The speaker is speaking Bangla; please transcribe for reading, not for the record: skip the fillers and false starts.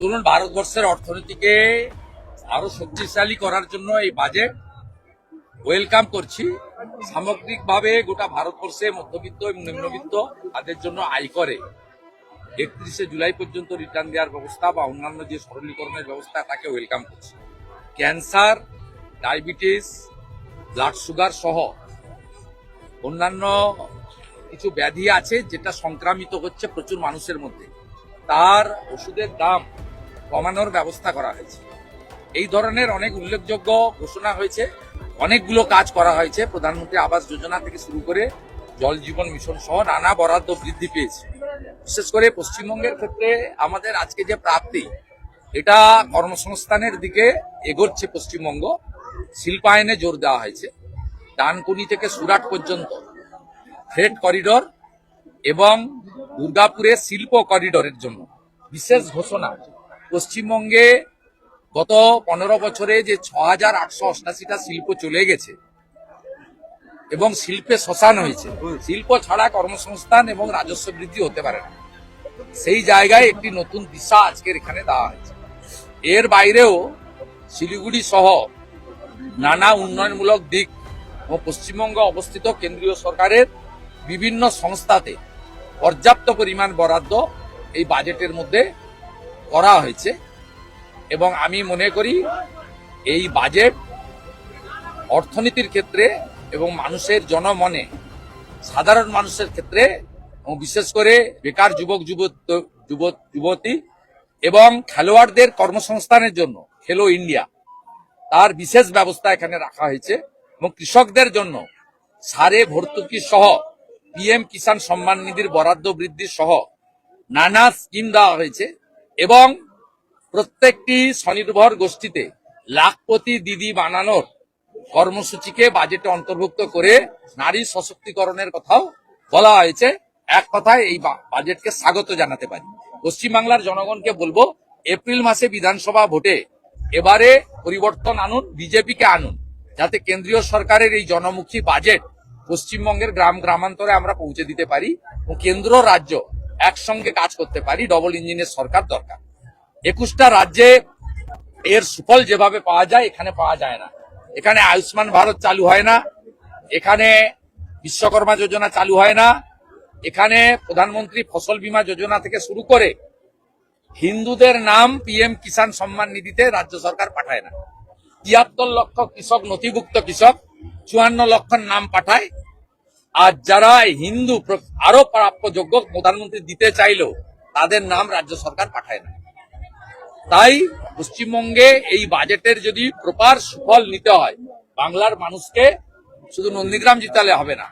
ধরুন, ভারতবর্ষের অর্থনীতিকে আরো শক্তিশালী করার জন্য এই বাজেট ওয়েলকাম করছি। সামগ্রিকভাবে গোটা ভারতবর্ষে মধ্যবিত্ত এবং নিম্নবিত্ত তাদের জন্য আয়করে 31শে জুলাই পর্যন্ত রিটার্ন দেওয়ার ব্যবস্থা বা অন্যান্য যে সরলীকরণের ব্যবস্থা তাকে ওয়েলকাম করছি। ক্যান্সার, ডায়াবেটিস, ব্লাড সুগার সহ অন্যান্য কিছু ব্যাধি আছে যেটা সংক্রামিত হচ্ছে প্রচুর মানুষের মধ্যে, তার ওষুধের দাম কমানোর ব্যবস্থা করা হয়েছে। এই ধরনের অনেক উল্লেখযোগ্য ঘোষণা হয়েছে, অনেকগুলো কাজ করা হয়েছে। প্রধানমন্ত্রী আবাস যোজনা থেকে শুরু করে জল জীবন মিশন সহ নানা বরাদ্দ বৃদ্ধি পেয়েছে। বিশেষ করে পশ্চিমবঙ্গের ক্ষেত্রে আমাদের আজকে যে প্রাপ্তি, এটা কর্মসংস্থানের দিকে এগোচ্ছে পশ্চিমবঙ্গ। শিল্পায়নে জোর দেওয়া হয়েছে। ডানকুনি থেকে সুরাট পর্যন্ত ফ্রেট করিডোর এবং দুর্গাপুরের শিল্প করিডোরের জন্য বিশেষ ঘোষণা। পশ্চিমবঙ্গে গত 15 বছরে যে 6888টা শিল্প চলে গেছে এবং শিল্পে শ্মশান হয়েছে, শিল্প ছাড়া কর্মসংস্থান এবং রাজস্ব বৃদ্ধি হতে পারে না। সেই জায়গায় একটি নতুন দিশা আজকের এখানে দেওয়া হয়েছে। এর বাইরেও শিলিগুড়ি সহ নানা উন্নয়নমূলক দিক ও পশ্চিমবঙ্গে অবস্থিত কেন্দ্রীয় সরকারের বিভিন্ন সংস্থাতে পর্যাপ্ত পরিমাণ বরাদ্দ এই বাজেটের মধ্যে করা হয়েছে এবং আমি মনে করি এই বাজেট অর্থনীতির ক্ষেত্রে এবং মানুষের জনমনে, সাধারণ মানুষের ক্ষেত্রে এবং বিশেষ করে বেকার যুবক যুবতী এবং খেলোয়াড়দের কর্মসংস্থানের জন্য খেলো ইন্ডিয়া তার বিশেষ ব্যবস্থা এখানে রাখা হয়েছে এবং কৃষকদের জন্য সারে ভর্তুকি সহ পিএম কিষাণ সম্মান নিধির বরাদ্দ বৃদ্ধি সহ নানা স্কিম দেওয়া হয়েছে এবং প্রত্যেকটি স্বনির্ভর গোষ্ঠীতে লাখপতি দিদি বানানোর কর্মসূচিকে বাজেটে অন্তর্ভুক্ত করে নারী সশক্তিকরণের কথাও বলা হয়েছে। এক কথায় এই বাজেটকে স্বাগত জানাতে পারি। পশ্চিমবাংলার জনগণকে বলবো, এপ্রিল মাসে বিধানসভা ভোটে এবারে পরিবর্তন আনুন, বিজেপিকে আনুন, যাতে কেন্দ্রীয় সরকারের এই জনমুখী বাজেট পশ্চিমবঙ্গের গ্রামান্তরে আমরা পৌঁছে দিতে পারি এবং কেন্দ্র রাজ্য একসঙ্গে কাজ করতে পারি। ডবল ইঞ্জিনের সরকার দরকার। 21টা রাজ্যে এর সুফল যেভাবে পাওয়া যায় এখানে পাওয়া যায় না। এখানে আয়ুষ্মান ভারত চালু হয় না, এখানে বিশ্বকর্মা যোজনা চালু হয় না, এখানে প্রধানমন্ত্রী ফসল বীমা যোজনা থেকে শুরু করে হিন্দুদের নাম পিএম কিষাণ সম্মান নিধিতে রাজ্য সরকার পাঠায় না। 73 লক্ষ কৃষক নথিভুক্ত কৃষক 54 লক্ষের নাম পাঠায়, আর যারা হিন্দু আরো প্রাপ্যযোগ্য প্রধানমন্ত্রী দিতে চাইলেও তাদের নাম রাজ্য সরকার পাঠায় না। তাই পশ্চিমবঙ্গে এই বাজেটের যদি প্রপার সুফল নিতে হয়, বাংলার মানুষকে শুধু নন্দীগ্রাম জিতালে হবে না,